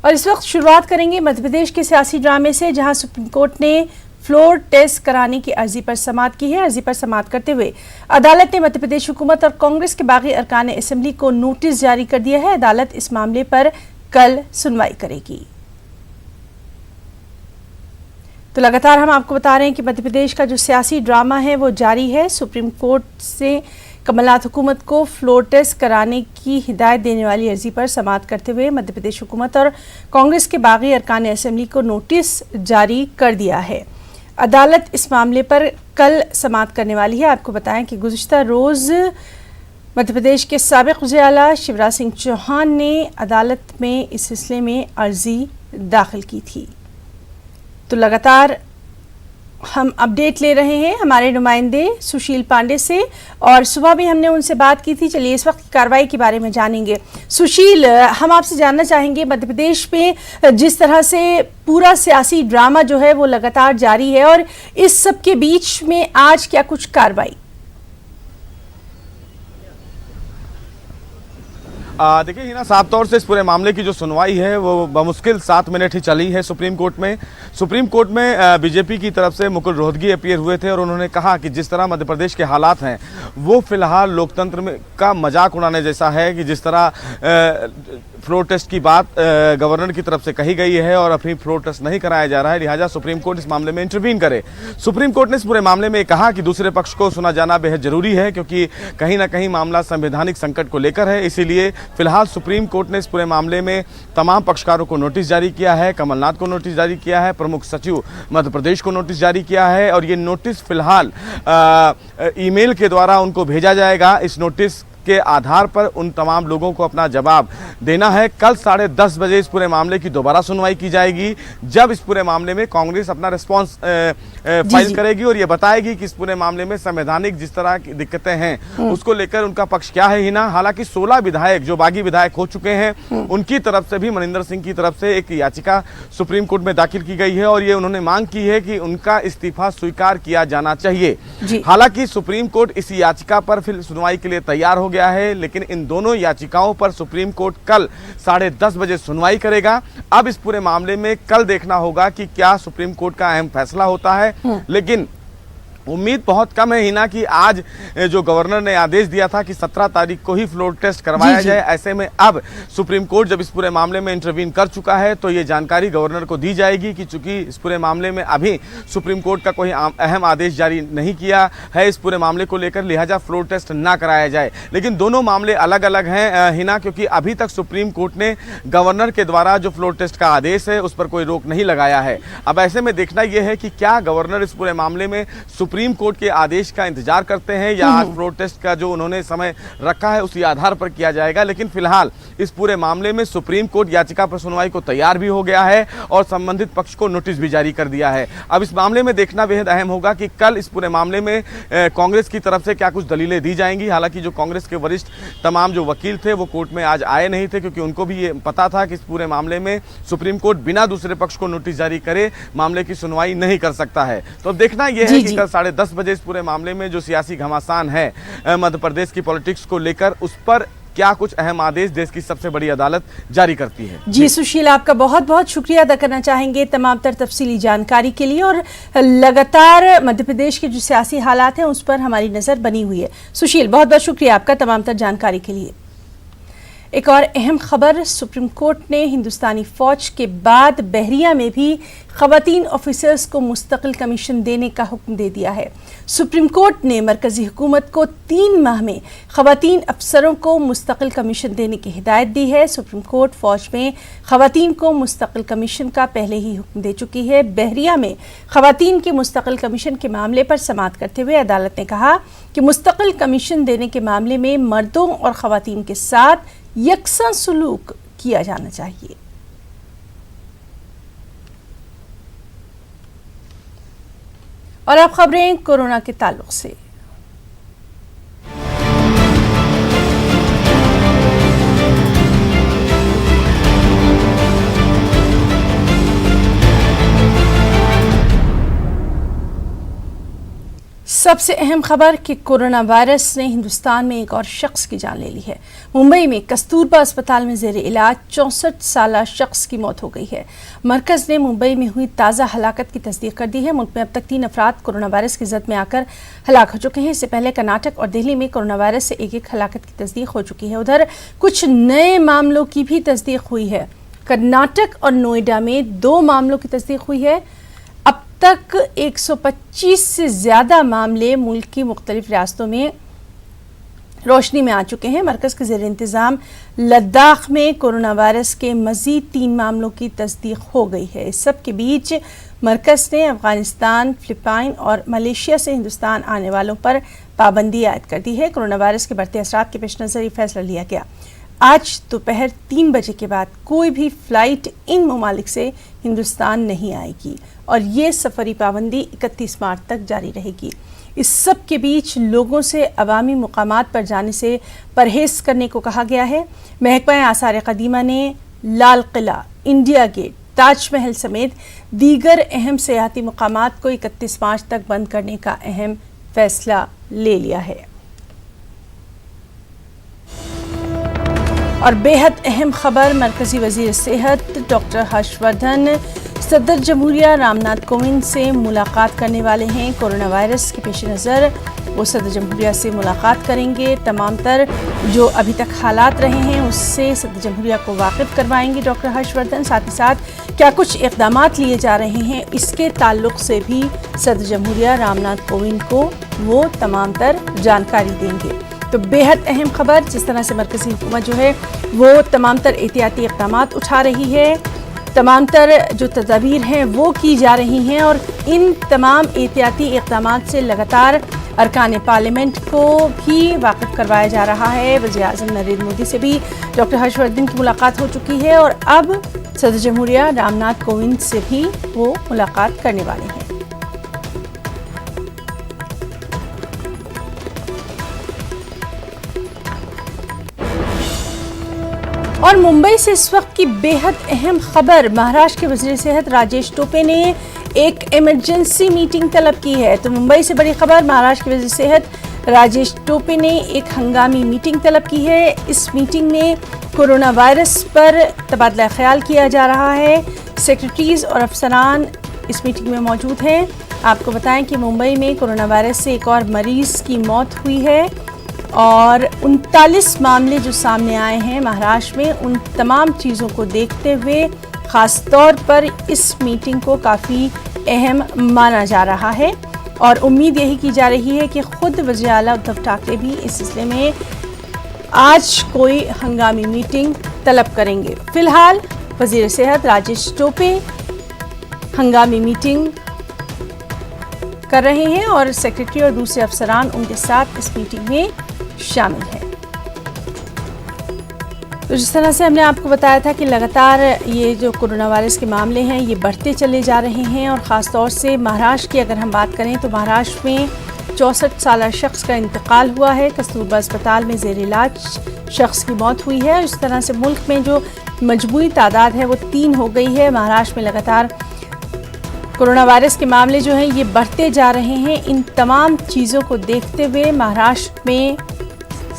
और इस वक्त शुरुआत करेंगे मध्य प्रदेश के सियासी ड्रामे से, जहां सुप्रीम कोर्ट ने फ्लोर टेस्ट कराने की अर्जी पर समाअत की है। अर्जी पर समाअत करते हुए अदालत ने मध्य प्रदेश हुकूमत और कांग्रेस के बागी अरकान असेंबली को नोटिस जारी कर दिया है। अदालत इस मामले पर कल सुनवाई करेगी। तो लगातार हम आपको बता रहे हैं कि मध्य प्रदेश का जो सियासी ड्रामा है वो जारी है। सुप्रीम कोर्ट से कमलनाथ हुकूमत को फ्लोर टेस्ट कराने की हिदायत देने वाली अर्जी पर समाअत करते हुए मध्य प्रदेश हुकूमत और कांग्रेस के बागी अरकान असेंबली को नोटिस जारी कर दिया है। अदालत इस मामले पर कल समाअत करने वाली है। आपको बताएं कि गुज़िश्ता रोज़ मध्य प्रदेश के साबिक़ वज़ीर-ए-आला शिवराज सिंह चौहान ने अदालत में इस सिलसिले में अर्जी दाखिल की थी। तो लगातार हम अपडेट ले रहे हैं हमारे नुमाइंदे सुशील पांडे से, और सुबह भी हमने उनसे बात की थी। चलिए इस वक्त की कार्रवाई के बारे में जानेंगे। सुशील, हम आपसे जानना चाहेंगे मध्य प्रदेश में जिस तरह से पूरा सियासी ड्रामा जो है वो लगातार जारी है, और इस सब के बीच में आज क्या कुछ कार्रवाई? देखिए हिना, साफ तौर से इस पूरे मामले की जो सुनवाई है वो बमुश्किल 7 मिनट ही चली है सुप्रीम कोर्ट में। सुप्रीम कोर्ट में बीजेपी की तरफ से मुकुल रोहतगी अपीयर हुए थे और उन्होंने कहा कि जिस तरह मध्य प्रदेश के हालात हैं वो फिलहाल लोकतंत्र में का मजाक उड़ाने जैसा है, कि जिस तरह फ्लोर टेस्ट की बात गवर्नर की तरफ से कही गई है और अभी फ्लोर टेस्ट नहीं कराया जा रहा है, लिहाजा सुप्रीम कोर्ट इस मामले में इंटरवीन करे। सुप्रीम कोर्ट ने इस पूरे मामले में कहा कि दूसरे पक्ष को सुना जाना बेहद जरूरी है, क्योंकि कहीं ना कहीं मामला संवैधानिक संकट को लेकर है। इसीलिए फिलहाल सुप्रीम कोर्ट ने इस पूरे मामले में तमाम पक्षकारों को नोटिस जारी किया है। कमलनाथ को नोटिस जारी किया है, प्रमुख सचिव मध्य प्रदेश को नोटिस जारी किया है, और ये नोटिस फिलहाल ईमेल के द्वारा उनको भेजा जाएगा। इस नोटिस के आधार पर उन तमाम लोगों को अपना जवाब देना है। कल 10:30 बजे इस पूरे मामले की दोबारा सुनवाई की जाएगी, जब इस पूरे मामले में कांग्रेस अपना रिस्पांस फाइल करेगी और ये बताएगी कि इस पूरे मामले में संवैधानिक जिस तरह की दिक्कतें हैं उसको लेकर उनका पक्ष क्या है। हिना, हालांकि 16 विधायक जो बागी विधायक हो चुके हैं उनकी तरफ से भी मनिंदर सिंह की तरफ से एक याचिका सुप्रीम कोर्ट में दाखिल की गई है, और ये उन्होंने मांग की है कि उनका इस्तीफा स्वीकार किया जाना चाहिए। हालांकि सुप्रीम कोर्ट इस याचिका पर फिर सुनवाई के लिए तैयार हो गया है, लेकिन इन दोनों याचिकाओं पर सुप्रीम कोर्ट कल 10:30 बजे सुनवाई करेगा। अब इस पूरे मामले में कल देखना होगा कि क्या सुप्रीम कोर्ट का अहम फैसला होता है, लेकिन उम्मीद बहुत कम है हिना कि आज जो गवर्नर ने आदेश दिया था कि 17 तारीख को ही फ्लोर टेस्ट करवाया जाए, ऐसे में अब सुप्रीम कोर्ट जब इस पूरे मामले में इंटरवीन कर चुका है तो ये जानकारी गवर्नर को दी जाएगी कि चूंकि इस पूरे मामले में अभी सुप्रीम कोर्ट का कोई अहम आदेश जारी नहीं किया है इस पूरे मामले को लेकर, लिहाजा फ्लोर टेस्ट ना कराया जाए। लेकिन दोनों मामले अलग अलग हैं हिना, क्योंकि अभी तक सुप्रीम कोर्ट ने गवर्नर के द्वारा जो फ्लोर टेस्ट का आदेश है उस पर कोई रोक नहीं लगाया है। अब ऐसे में देखना यह है कि क्या गवर्नर इस पूरे मामले में सुप्रीम कोर्ट के आदेश का इंतजार करते हैं, या आज फ्लोर टेस्ट का जो उन्होंने समय रखा है उसी आधार पर किया जाएगा। लेकिन फिलहाल इस पूरे मामले में सुप्रीम कोर्ट याचिका पर सुनवाई को तैयार भी हो गया है और संबंधित पक्ष को नोटिस भी जारी कर दिया है। अब इस मामले में देखना बेहद अहम होगा कि कल इस पूरे मामले में कांग्रेस की तरफ से क्या कुछ दलीलें दी जाएंगी। हालांकि जो कांग्रेस के वरिष्ठ तमाम जो वकील थे वो कोर्ट में आज आए नहीं थे, क्योंकि उनको भी ये पता था कि इस पूरे मामले में सुप्रीम कोर्ट बिना दूसरे पक्ष को नोटिस जारी करे मामले की सुनवाई नहीं कर सकता है। तो देखना यह है कि कल 10:30 बजे इस पूरे मामले में जो सियासी घमासान है मध्य प्रदेश की पॉलिटिक्स को लेकर, उस पर क्या कुछ अहम आदेश देश की सबसे बड़ी अदालत जारी करती है। जी सुशील, आपका बहुत बहुत शुक्रिया अदा करना चाहेंगे तमाम तर तफसीली जानकारी के लिए, और लगातार मध्य प्रदेश के जो सियासी हालात हैं उस पर हमारी नजर बनी हुई है। सुशील, बहुत बहुत शुक्रिया आपका तमाम तर जानकारी के लिए। एक और अहम खबर, सुप्रीम कोर्ट ने हिंदुस्तानी फौज के बाद बहरिया में भी खवातीन ऑफिसर्स को मुस्तकिल कमीशन देने का हुक्म दे दिया है। सुप्रीम कोर्ट ने मरकजी हुकूमत को 3 माह में खवातीन अफसरों को मुस्तकिल कमीशन देने की हिदायत दी है। सुप्रीम कोर्ट फौज में खवातीन को मुस्तकिल कमीशन का पहले ही हुक्म दे चुकी है। बहरिया में खवातीन के मुस्तकिल कमीशन के मामले पर समाअत करते हुए अदालत ने कहा कि मुस्तकिल कमीशन देने के मामले में मर्दों और खवातीन के साथ यकसा सलूक किया जाना चाहिए। और अब खबरें कोरोना के ताल्लुक से। सबसे अहम खबर कि कोरोना वायरस ने हिंदुस्तान में एक और शख्स की जान ले ली है। मुंबई में कस्तूरबा अस्पताल में जेर इलाज 64 साला शख्स की मौत हो गई है। मरकज ने मुंबई में हुई ताज़ा हलाकत की तस्दीक कर दी है। मुल्क में अब तक 3 अफराद कोरोना वायरस की जद में आकर हलाक हो चुके हैं। इससे पहले कर्नाटक और दिल्ली में कोरोना वायरस से एक हलाकत की तस्दीक हो चुकी है। उधर कुछ नए मामलों की भी तस्दीक हुई है। कर्नाटक और नोएडा में 2 मामलों की तस्दीक हुई है। अब तक 125 से ज़्यादा मामले मुल्क की मुख्तलिफ रियासतों में रोशनी में आ चुके हैं। मरकज के ज़ेर इंतज़ाम लद्दाख में कोरोना वायरस के मज़ीद 3 मामलों की तस्दीक हो गई है। इस सब के बीच मरकज ने अफगानिस्तान, फिलिपाइन और मलेशिया से हिंदुस्तान आने वालों पर पाबंदी आयद कर दी है। कोरोना वायरस के बढ़ते असरात के पेश नज़र ये फैसला लिया गया। आज दोपहर 3 बजे के बाद कोई भी फ़्लाइट इन ममालिक से हिंदुस्तान नहीं आएगी और ये सफ़री पाबंदी 31 मार्च तक जारी रहेगी। इस सब के बीच लोगों से अवामी मुकामात पर जाने से परहेज़ करने को कहा गया है। महकमा आसार क़दीमा ने लाल किला, इंडिया गेट, ताजमहल समेत दीगर अहम सियाहती मुकामात को 31 मार्च तक बंद करने का अहम फैसला ले लिया है। और बेहद अहम खबर, मरकजी वज़ीर सेहत डॉक्टर हर्षवर्धन सदर जमहूरिया रामनाथ कोविंद से मुलाकात करने वाले हैं। कोरोना वायरस के पेश नज़र वो सदर जमहूरिया से मुलाकात करेंगे। तमाम तर जो अभी तक हालात रहे हैं उससे सदर जमहूरिया को वाकिफ़ करवाएंगे डॉक्टर हर्षवर्धन। साथ ही साथ क्या कुछ इक़दामात लिए जा रहे हैं इसके ताल्लुक़ से भी सदर जमहूरिया रामनाथ कोविंद को वो तमाम तर जानकारी देंगे। तो बेहद अहम खबर, जिस तरह से मरकज़ी हुकूमत जो है वो तमाम तर एहतियाती इक़दामात उठा रही है, तमाम तर जो तदाबीर हैं वो की जा रही हैं और इन तमाम एहतियाती इक़दामात से लगातार अरकान पार्लियामेंट को भी वाकिफ़ करवाया जा रहा है। वज़ीर-ए-आज़म नरेंद्र मोदी से भी डॉक्टर हर्षवर्धन की मुलाकात हो चुकी है और अब सदर जमहूरिया रामनाथ कोविंद से भी वो मुलाकात करने वाले हैं। और मुंबई से इस वक्त की बेहद अहम खबर, महाराष्ट्र के वज़ीर सेहत राजेश टोपे ने एक इमरजेंसी मीटिंग तलब की है। तो मुंबई से बड़ी खबर, महाराष्ट्र के वज़ीर सेहत राजेश टोपे ने एक हंगामी मीटिंग तलब की है। इस मीटिंग में कोरोना वायरस पर तबादला ख्याल किया जा रहा है। सेक्रेटरीज़ और अफसरान इस मीटिंग में मौजूद हैं। आपको बताएं कि मुंबई में कोरोना वायरस से एक और मरीज़ की मौत हुई है और 39 मामले जो सामने आए हैं महाराष्ट्र में, उन तमाम चीज़ों को देखते हुए ख़ास तौर पर इस मीटिंग को काफ़ी अहम माना जा रहा है और उम्मीद यही की जा रही है कि ख़ुद वज़ीर आला उद्धव ठाकरे भी इस सिलसिले में आज कोई हंगामी मीटिंग तलब करेंगे। फ़िलहाल वज़ीर सेहत राजेश टोपे हंगामी मीटिंग कर रहे हैं और सेक्रेटरी और दूसरे अफसरान उनके साथ इस मीटिंग में शामिल है। तो जिस तरह से हमने आपको बताया था कि लगातार ये जो कोरोना वायरस के मामले हैं ये बढ़ते चले जा रहे हैं और ख़ास तौर से महाराष्ट्र की अगर हम बात करें तो महाराष्ट्र में 64 साला शख्स का इंतकाल हुआ है। कस्तूरबा अस्पताल में ज़ेर इलाज शख्स की मौत हुई है। इस तरह से मुल्क में जो मजमूई तादाद है वो 3 हो गई है। महाराष्ट्र में लगातार कोरोना वायरस के मामले जो हैं ये बढ़ते जा रहे हैं। इन तमाम चीज़ों को देखते हुए महाराष्ट्र में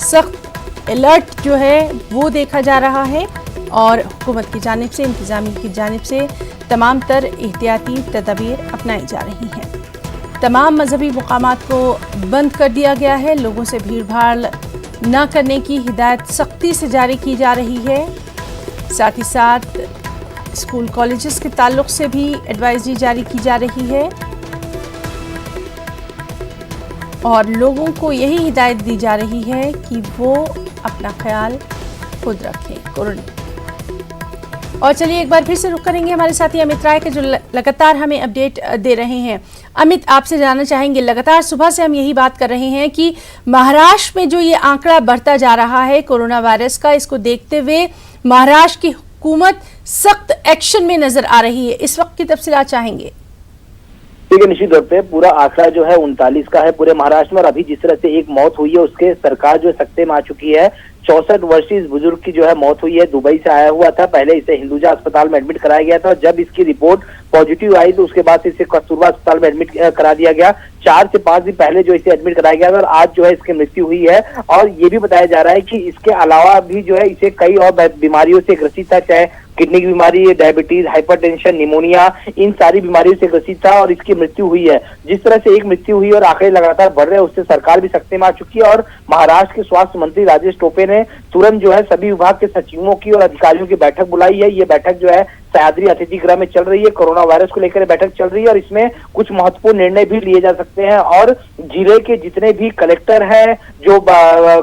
सख्त अलर्ट जो है वो देखा जा रहा है और हुकूमत की जानिब से, इंतज़ामिया की जानिब से तमाम तर एहतियाती तदाबीर अपनाई जा रही हैं। तमाम मजहबी मुकामात को बंद कर दिया गया है। लोगों से भीड़ भाड़ न करने की हिदायत सख्ती से जारी की जा रही है। साथ ही साथ स्कूल कॉलेजेस के ताल्लुक़ से भी एडवाइजरी जारी की जा रही है और लोगों को यही हिदायत दी जा रही है कि वो अपना ख्याल खुद रखें कोरोना। और चलिए एक बार फिर से रुक करेंगे हमारे साथी अमित राय के जो लगातार हमें अपडेट दे रहे हैं। अमित, आपसे जानना चाहेंगे, लगातार सुबह से हम यही बात कर रहे हैं कि महाराष्ट्र में जो ये आंकड़ा बढ़ता जा रहा है कोरोना वायरस का, इसको देखते हुए महाराष्ट्र की हुकूमत सख्त एक्शन में नजर आ रही है। इस वक्त की तफसीलात चाहेंगे। ठीक है, निश्चित तौर पे पूरा आंकड़ा जो है 39 का है पूरे महाराष्ट्र में और अभी जिस तरह से एक मौत हुई है उसके सरकार जो सख्ते में आ चुकी है। 64 वर्षीय इस बुजुर्ग की जो है मौत हुई है। दुबई से आया हुआ था, पहले इसे हिंदुजा अस्पताल में एडमिट कराया गया था और जब इसकी रिपोर्ट पॉजिटिव आई तो उसके बाद इसे कस्तूरबा अस्पताल में एडमिट करा दिया गया। 4 से 5 दिन पहले जो इसे एडमिट कराया गया था और आज जो है इसकी मृत्यु हुई है। और ये भी बताया जा रहा है कि इसके अलावा भी जो है इसे कई और बीमारियों से ग्रसित था, चाहे किडनी की बीमारी, डायबिटीज, हाइपरटेंशन, निमोनिया, इन सारी बीमारियों से ग्रसित था और इसकी मृत्यु हुई है। जिस तरह से एक मृत्यु हुई और आंकड़े लगातार बढ़ रहे हैं उससे सरकार भी सख्ते में आ चुकी है और महाराष्ट्र के स्वास्थ्य मंत्री राजेश टोपे ने तुरंत जो है सभी विभाग के सचिवों की और अधिकारियों की बैठक बुलाई है। ये बैठक जो है सह्याद्री अतिथि गृह में चल रही है। कोरोना वायरस को लेकर बैठक चल रही है और इसमें कुछ महत्वपूर्ण निर्णय भी लिए जा सकते हैं और जिले के जितने भी कलेक्टर हैं, जो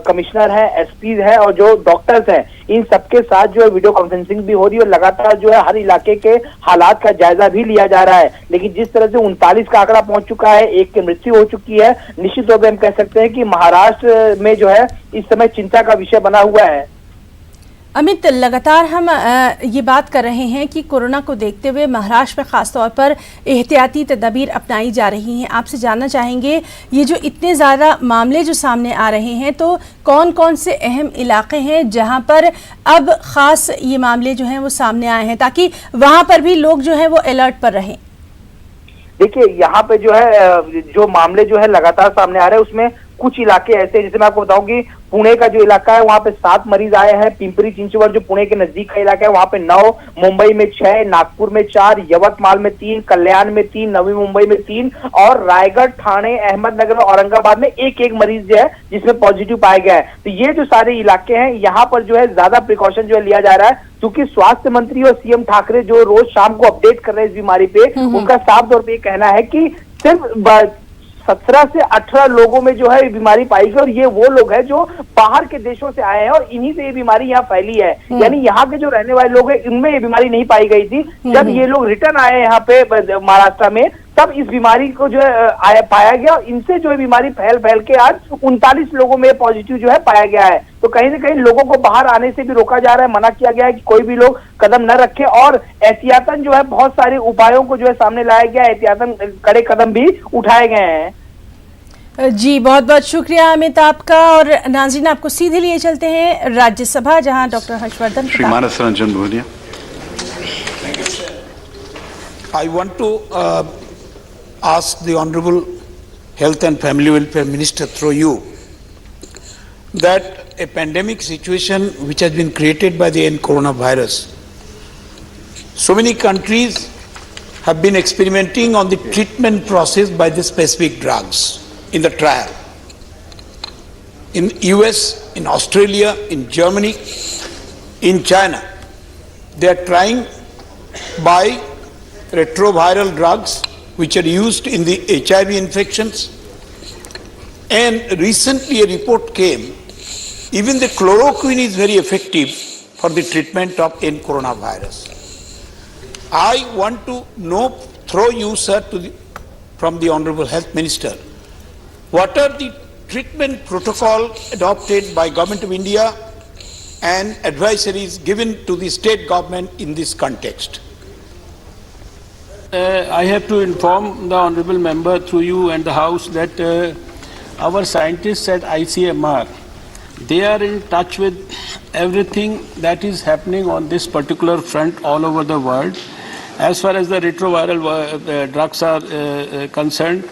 कमिश्नर हैं, एसपी हैं और जो डॉक्टर्स हैं, इन सबके साथ जो है वीडियो कॉन्फ्रेंसिंग भी हो रही है और लगातार जो है हर इलाके के हालात का जायजा भी लिया जा रहा है। लेकिन जिस तरह से 39 का आंकड़ा पहुंच चुका है, एक की मृत्यु हो चुकी है, निश्चित तौर पर हम कह सकते हैं कि महाराष्ट्र में जो है इस समय चिंता का विषय बना हुआ है। अमित, लगातार हम ये बात कर रहे हैं कि कोरोना को देखते हुए महाराष्ट्र में खासतौर पर एहतियाती तदबीर अपनाई जा रही हैं। आपसे जानना चाहेंगे, ये जो इतने ज़्यादा मामले जो सामने आ रहे हैं तो कौन कौन से अहम इलाके हैं जहां पर अब ख़ास ये मामले जो हैं वो सामने आए हैं, ताकि वहां पर भी लोग जो हैं वो अलर्ट पर रहें? देखिए, यहाँ पे जो है जो मामले जो है लगातार सामने आ रहे हैं उसमें कुछ इलाके ऐसे, जैसे मैं आपको बताऊं कि पुणे का जो इलाका है वहाँ पे 7 मरीज आए हैं, पिंपरी चिंचवड जो पुणे के नजदीक का इलाका है वहाँ पे 9, मुंबई में 6, नागपुर में 4, यवतमाल में 3, कल्याण में 3, नवी मुंबई में 3 और रायगढ़, ठाणे, अहमदनगर और औरंगाबाद में एक मरीज जो है जिसमें पॉजिटिव पाया गया है। तो ये जो सारे इलाके हैं यहाँ पर जो है ज्यादा प्रिकॉशन जो है लिया जा रहा है, क्योंकि स्वास्थ्य मंत्री और सीएम ठाकरे जो रोज शाम को अपडेट कर रहे हैं इस बीमारी पे, उनका साफ तौर पर कहना है कि सिर्फ 17 से 18 लोगों में जो है ये बीमारी पाई गई और ये वो लोग हैं जो बाहर के देशों से आए हैं और इन्हीं से ये बीमारी यहाँ फैली है। यानी यहाँ के जो रहने वाले लोग हैं इनमें ये बीमारी नहीं पाई गई थी। जब ये लोग रिटर्न आए यहाँ पे महाराष्ट्र में तब इस बीमारी को जो है पाया गया और इनसे जो है बीमारी फैल के आज 39 लोगों में पॉजिटिव जो है पाया गया है। तो कहीं ना कहीं लोगों को बाहर आने से भी रोका जा रहा है, मना किया गया है कि कोई भी लोग कदम न रखें और एहतियातन जो है बहुत सारे उपायों को जो है सामने लाया गया है, एहतियातन कड़े कदम भी उठाए गए हैं। जी, बहुत बहुत शुक्रिया अमित आपका। और नाज़रीन, आपको सीधे लिए चलते हैं राज्यसभा, जहां doctor Harshvardhan Shri Manas Ranjan Bhunia. I want to ask the Honorable Health and Family Welfare Minister through you that a pandemic situation which has been created by the coronavirus, so many countries have been experimenting on the treatment process by the specific drugs in the trial. In US, in Australia, in Germany, in China, they are trying by retroviral drugs which are used in the HIV infections. And recently a report came, even the chloroquine is very effective for the treatment of coronavirus. I want to know through you, sir, from the Honorable Health Minister, what are the treatment protocol adopted by Government of India and advisories given to the state government in this context? I have to inform the honourable member through you and the House that our scientists at ICMR, they are in touch with everything that is happening on this particular front all over the world. As far as the retroviral drugs are concerned,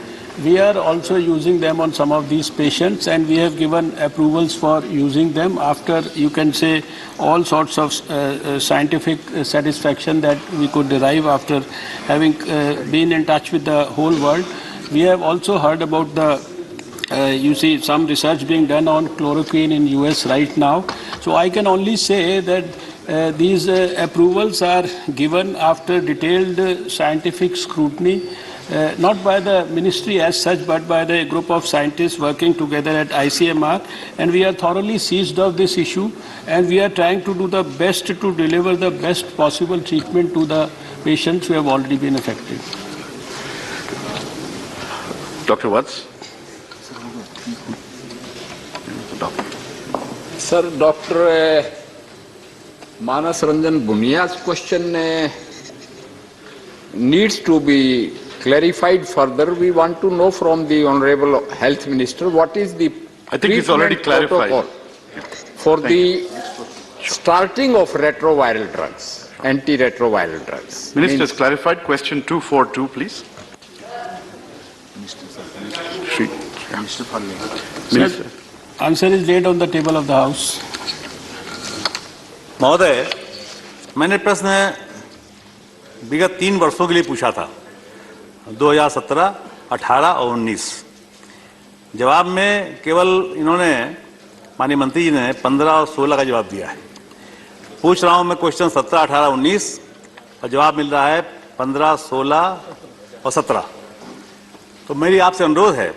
we are also using them on some of these patients, and we have given approvals for using them after, you can say, all sorts of scientific satisfaction that we could derive after having been in touch with the whole world. We have also heard about you see, some research being done on chloroquine in US right now. So I can only say that these approvals are given after detailed scientific scrutiny, not by the ministry as such, but by the group of scientists working together at ICMR, and we are thoroughly seized of this issue, and we are trying to do the best to deliver the best possible treatment to the patients who have already been affected. Dr. Watts? Sir, Dr. Manas Ranjan Bunia's question needs to be clarified further. We want to know from the Honorable Health Minister what is the I think it's already clarified. for the starting of retroviral drugs, antiretroviral drugs. Minister has clarified. Question 242, please. Minister. Answer is laid on the table of the House. महोदय, मैंने प्रश्न विगत 3 वर्षों के लिए पूछा था, 2017, 18 और 19। जवाब में केवल इन्होंने, माननीय मंत्री जी ने 15 और 16 का जवाब दिया है। पूछ रहा हूं मैं क्वेश्चन 17, 18, 19 और जवाब मिल रहा है 15, 16 और 17। तो मेरी आपसे अनुरोध है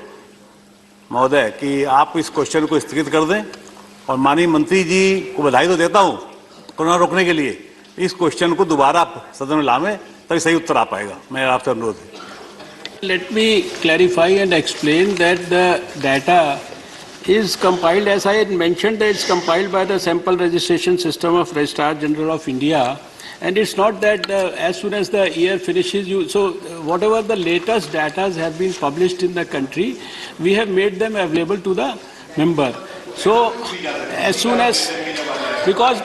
महोदय कि आप इस क्वेश्चन को स्थगित कर दें और माननीय मंत्री जी को बधाई तो देता हूं कोरोना रोकने के लिए, इस क्वेश्चन को दोबारा सदन में लावें तभी सही उत्तर आ पाएगा। मेरा आपसे अनुरोध है। Let me clarify and explain that the data is compiled, as I had mentioned, that it's compiled by the Sample Registration System of Registrar General of India, and it's not that as soon as the year finishes, whatever the latest data have been published in the country, we have made them available to the member. So as soon as, because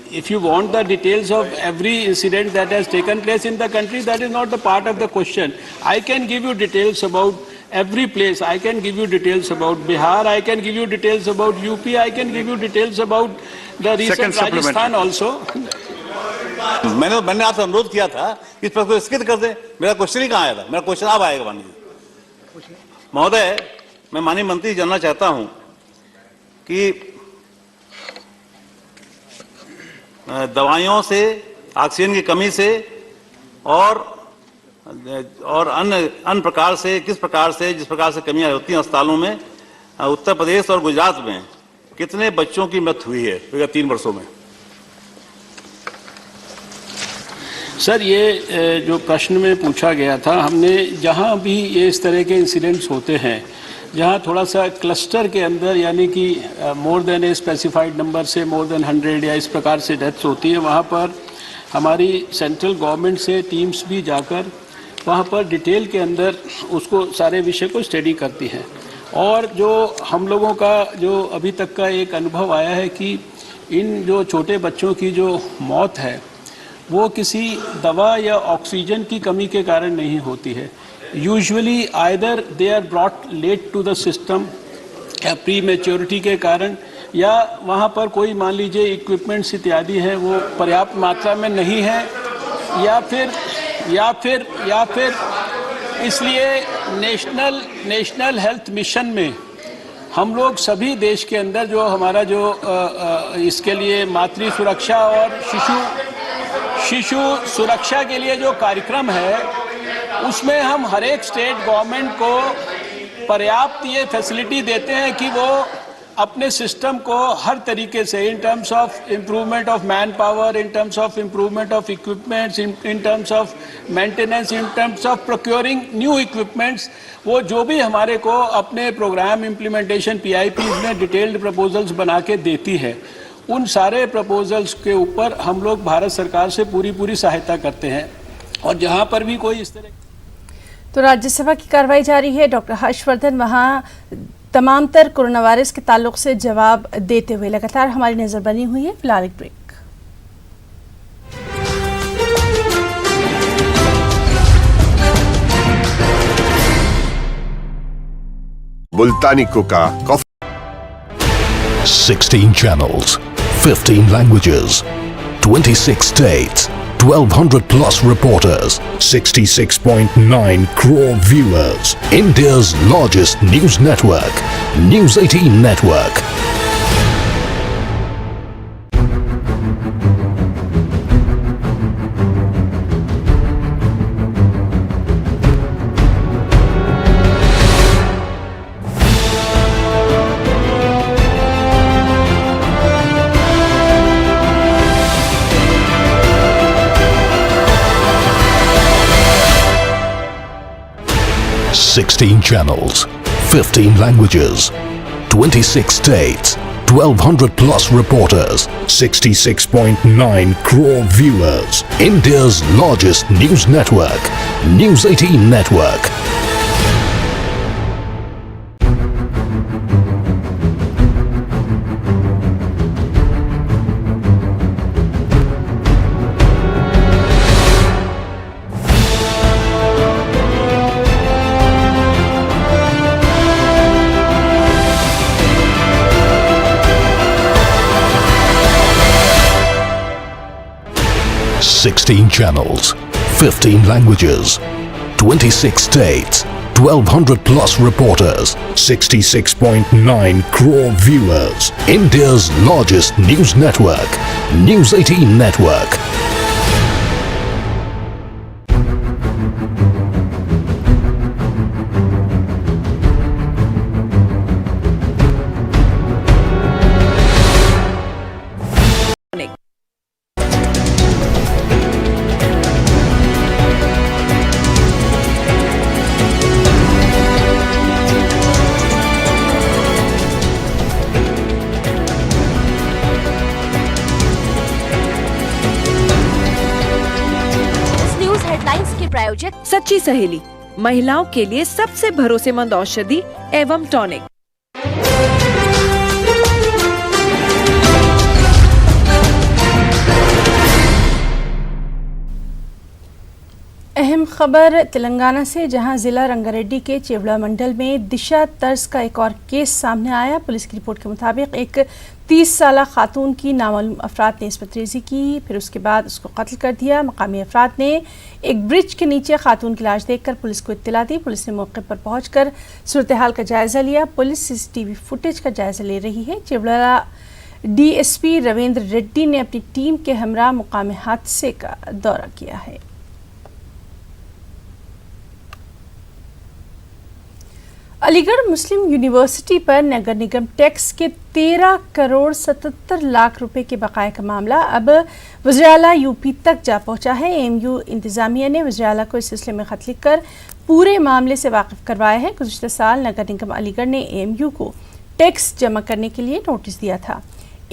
if you want the details of every incident that has taken place in the country, that is not the part of the question. I can give you details about every place. I can give you details about Bihar. I can give you details about UP. I can give you details about the recent Rajasthan also. मैंने आपसे अनुरोध किया था इस पर को स्थगित कर दे। मेरा क्वेश्चन ही कहाँ आया था? मेरा क्वेश्चन अब आएगा माननीय महोदय। मैं माननीय मंत्री जानना चाहता हूं कि दवाइयों से, ऑक्सीजन की कमी से और अन्य प्रकार से, जिस प्रकार से कमियां होती हैं अस्पतालों में, उत्तर प्रदेश और गुजरात में कितने बच्चों की मृत्यु हुई है विगत 3 वर्षों में? सर, ये जो प्रश्न में पूछा गया था, हमने जहां भी ये इस तरह के इंसिडेंट्स होते हैं, जहां थोड़ा सा क्लस्टर के अंदर, यानी कि more than a specified number से मोर देन 100 या इस प्रकार से डेथ्स होती है, वहां पर हमारी सेंट्रल गवर्नमेंट से टीम्स भी जाकर वहां पर डिटेल के अंदर उसको सारे विषय को स्टडी करती हैं। और जो हम लोगों का जो अभी तक का एक अनुभव आया है कि इन जो छोटे बच्चों की जो मौत है वो किसी दवा या ऑक्सीजन की कमी के कारण नहीं होती है। Usually either they are brought late to the system या प्री मैच्योरिटी के कारण, या वहाँ पर कोई मान लीजिए इक्विपमेंट्स इत्यादि हैं वो पर्याप्त मात्रा में नहीं है, या फिर इसलिए नेशनल हेल्थ मिशन में हम लोग सभी देश के अंदर जो हमारा जो इसके लिए मातृ सुरक्षा और शिशु सुरक्षा के लिए जो कार्यक्रम है उसमें हम हर एक स्टेट गवर्नमेंट को पर्याप्त ये फैसिलिटी देते हैं कि वो अपने सिस्टम को हर तरीके से, in terms of improvement of man power, in terms of improvement of equipments, in terms of maintenance, in terms of procuring new equipments, वो जो भी हमारे को अपने प्रोग्राम इम्प्लीमेंटेशन PIPs में डिटेल्ड प्रपोजल्स बना के देती है, उन सारे प्रपोजल्स के ऊपर हम लोग भारत सरकार से पूरी सहायता करते हैं। और जहां पर भी कोई इस तरह तो राज्यसभा की कार्रवाई जारी है। डॉक्टर हर्षवर्धन वहां तमाम तर कोरोना वायरस के ताल्लुक से जवाब देते हुए लगातार हमारी नजर बनी हुई है। फिलहाल एक ब्रेक। मुल्तानी Coca coffee 16 channels, 15 languages, 26 states, 1200 plus reporters, 66.9 crore viewers. India's largest news network, News 18 Network. Sixteen channels, 15 languages, 26 states, 1200 plus reporters, 66.9 crore viewers. India's largest news network, News 18 Network. Sixteen channels, 15 languages, 26 states, 1200 plus reporters, 66.9 crore viewers. India's largest news network, News 18 Network. प्रायोजक सच्ची सहेली, महिलाओं के लिए सबसे भरोसेमंद औषधि एवं टॉनिक। अहम खबर तेलंगाना से, जहां जिला रंगारेड्डी के चेवड़ा मंडल में दिशा तर्ज का एक और केस सामने आया। पुलिस की रिपोर्ट के मुताबिक एक 30 साला खातून की नामालूम अफराद ने इस्पतरेज़ी की, फिर उसके बाद उसको कत्ल कर दिया। मकामी अफराद ने एक ब्रिज के नीचे खातून की लाश देखकर पुलिस को इत्तला दी। पुलिस ने मौके पर पहुंचकर सूरत हाल का जायज़ा लिया। पुलिस CCTV फुटेज का जायज़ा ले रही है। चेवड़ा DSP रविंद्र रेड्डी ने अपनी टीम के हमरा मुकाम हादसे का दौरा किया है। अलीगढ़ मुस्लिम यूनिवर्सिटी पर नगर निगम टैक्स के 13 करोड़ 77 लाख रुपए के बकाया का मामला अब वज़ीर-ए-आला UP तक जा पहुंचा है। AMU इंतज़ामिया ने वज़ीर-ए-आला को इस सिलसिले में खत लिखकर पूरे मामले से वाकिफ करवाया है। गुज़िश्ता साल नगर निगम अलीगढ़ ने AMU को टैक्स जमा करने के लिए नोटिस दिया था।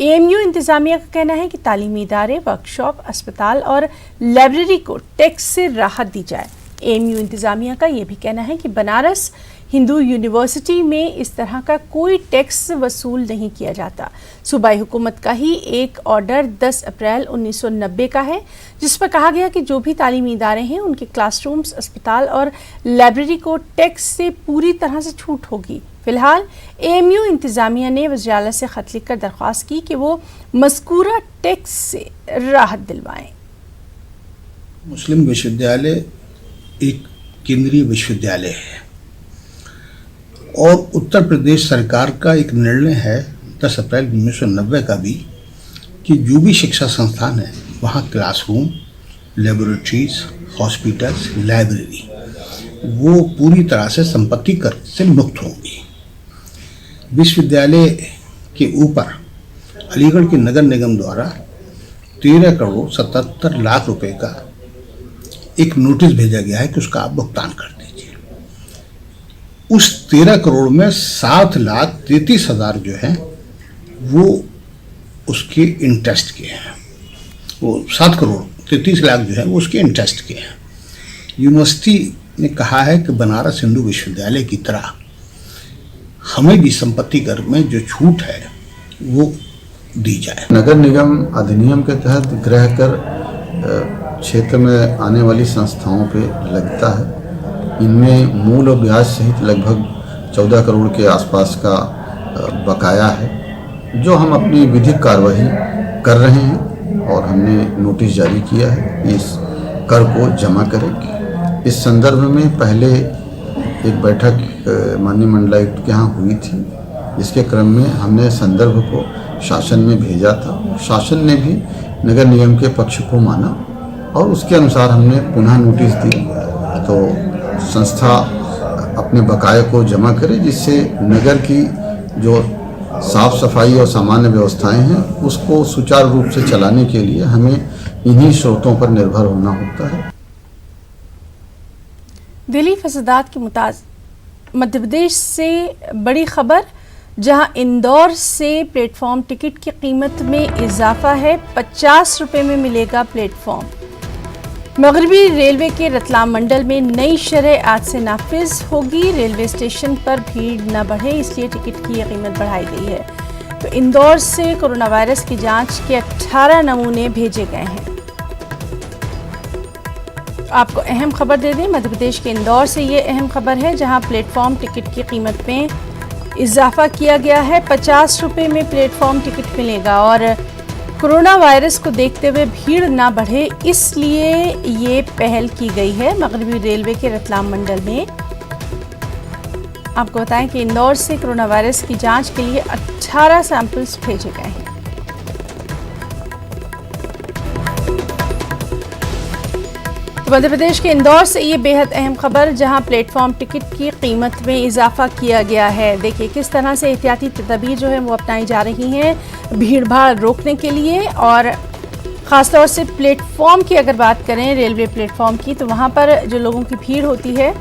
AMU इंतज़ामिया का कहना है कि तालीमी इदारे, वर्कशॉप, अस्पताल और लाइब्रेरी को टैक्स से राहत दी जाए। AMU इंतज़ामिया का ये भी कहना है कि बनारस हिंदू यूनिवर्सिटी में इस तरह का कोई टैक्स वसूल नहीं किया जाता। सूबाई हुकूमत का ही एक ऑर्डर 10 अप्रैल 1990 का है, जिस पर कहा गया कि जो भी तालीमी इदारे हैं उनके क्लासरूम्स, अस्पताल और लाइब्रेरी को टैक्स से पूरी तरह से छूट होगी। फिलहाल AMU इंतज़ामिया ने वज़ीर-ए-आला से खत लिखकर दरख्वास्त की कि वो मज़कूरा टैक्स से राहत दिलवाएं। मुस्लिम विश्वविद्यालय एक केंद्रीय विश्वविद्यालय है और उत्तर प्रदेश सरकार का एक निर्णय है 10 अप्रैल 1990 का भी कि जो भी शिक्षा संस्थान है वहाँ क्लासरूम, लेबोरेटरीज, हॉस्पिटल्स, लाइब्रेरी वो पूरी तरह से संपत्ति कर से मुक्त होंगी। विश्वविद्यालय के ऊपर अलीगढ़ के नगर निगम द्वारा 13 करोड़ 77 लाख रुपए का एक नोटिस भेजा गया है कि उसका आप भुगतान कर दीजिए। उस 13 करोड़ में 7,33,000 जो है वो उसके इंटरेस्ट के हैं। वो 7 करोड़ 33 लाख जो है वो उसके इंटरेस्ट के हैं। यूनिवर्सिटी ने कहा है कि बनारस हिंदू विश्वविद्यालय की तरह हमें भी संपत्ति कर में जो छूट है वो दी जाए। नगर निगम अधिनियम के तहत गृह कर क्षेत्र में आने वाली संस्थाओं पे लगता है। इनमें मूल और ब्याज सहित लगभग 14 करोड़ के आसपास का बकाया है, जो हम अपनी विधिक कार्रवाई कर रहे हैं और हमने नोटिस जारी किया है इस कर को जमा करें। इस संदर्भ में पहले एक बैठक माननीय मंडलायुक्त के यहाँ हुई थी, जिसके क्रम में हमने संदर्भ को शासन में भेजा था। शासन ने भी नगर निगम के पक्ष को माना और उसके अनुसार हमने पुनः नोटिस दी तो संस्था अपने बकाये को जमा करे, जिससे नगर की जो साफ सफाई और सामान्य व्यवस्थाएं हैं उसको सुचारू रूप से चलाने के लिए हमें इन्हीं स्रोतों पर निर्भर होना होता है। दिल्ली फसादात के मुताबिक मध्य प्रदेश से बड़ी खबर, जहां इंदौर से प्लेटफॉर्म टिकट की कीमत में इजाफा है। 50 रुपये में मिलेगा प्लेटफॉर्म। मगरबी रेलवे के रतलाम मंडल में नई शरह आज से नाफिज होगी। रेलवे स्टेशन पर भीड़ न बढ़े इसलिए टिकट की कीमत बढ़ाई गई है। तो इंदौर से कोरोना वायरस की जांच के 18 नमूने भेजे गए हैं। आपको अहम खबर दे दें, मध्य प्रदेश के इंदौर से ये अहम खबर है, जहां प्लेटफॉर्म टिकट की कीमत में इजाफा किया गया है। 50 रुपये में प्लेटफॉर्म टिकट मिलेगा और कोरोना वायरस को देखते हुए भीड़ ना बढ़े इसलिए ये पहल की गई है मगरबी रेलवे के रतलाम मंडल में। आपको बताएं कि इंदौर से कोरोना वायरस की जांच के लिए 18 सैंपल्स भेजे गए हैं। तो मध्य प्रदेश के इंदौर से ये बेहद अहम खबर, जहां प्लेटफॉर्म टिकट की कीमत में इजाफा किया गया है। देखिए किस तरह से एहतियाती तदबीर जो है वो अपनाई जा रही हैं भीड़ भाड़ रोकने के लिए। और ख़ासतौर से प्लेटफॉर्म की अगर बात करें, रेलवे प्लेटफॉर्म की, तो वहाँ पर जो लोगों की भीड़ होती है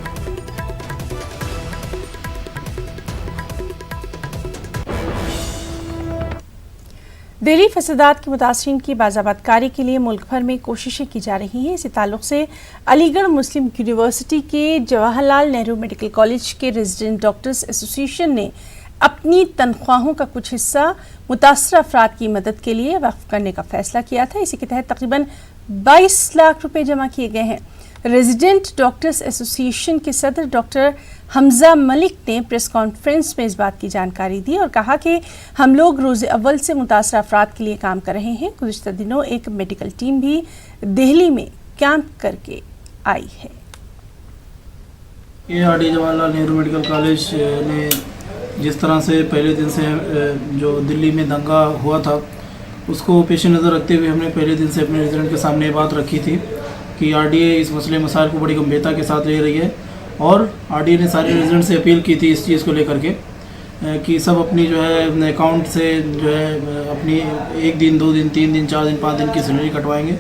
दिल्ली फसादात के मुतासरीन की बाज़ाबातकारी के लिए मुल्क भर में कोशिशें की जा रही हैं। इसी ताल्लुक़ से अलीगढ़ मुस्लिम यूनिवर्सिटी के जवाहरलाल नेहरू मेडिकल कॉलेज के रेजिडेंट डॉक्टर्स एसोसिएशन ने अपनी तनख्वाहों का कुछ हिस्सा मुतासर अफराद की मदद के लिए वक्फ करने का फैसला किया था। इसी के तहत तकरीबन 22 लाख रुपए जमा किए गए हैं। रेजिडेंट डॉक्टर्स एसोसिएशन के सदर डॉक्टर हमजा मलिक ने प्रेस कॉन्फ्रेंस में इस बात की जानकारी दी और कहा कि हम लोग रोज़े अव्वल से मुतासर अफराद के लिए काम कर रहे हैं। गुज़िश्ता दिनों एक मेडिकल टीम भी दिल्ली में कैंप करके आई है। ये RD Jawaharlal Nehru medical college ने जिस तरह से पहले दिन से जो दिल्ली में दंगा हुआ था उसको पेश नज़र रखते हुए हमने पहले दिन से अपने रेजिडेंट के सामने ये बात रखी थी कि आरडीए इस मसले मसाइल को बड़ी गंभीरता के साथ ले रही है। और आरडीए ने सारे रेजिडेंट से अपील की थी इस चीज़ को लेकर के कि सब अपनी जो है अकाउंट से जो है अपनी 1 दिन 2 दिन 3 दिन 4 दिन 5 दिन की सैलरी कटवाएंगे।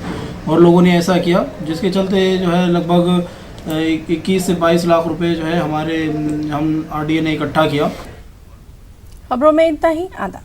और लोगों ने ऐसा किया, जिसके चलते जो है लगभग 21 से 22 लाख रुपए जो है हम आरडीए ने इकट्ठा किया। खबरों में इतना ही। आदा।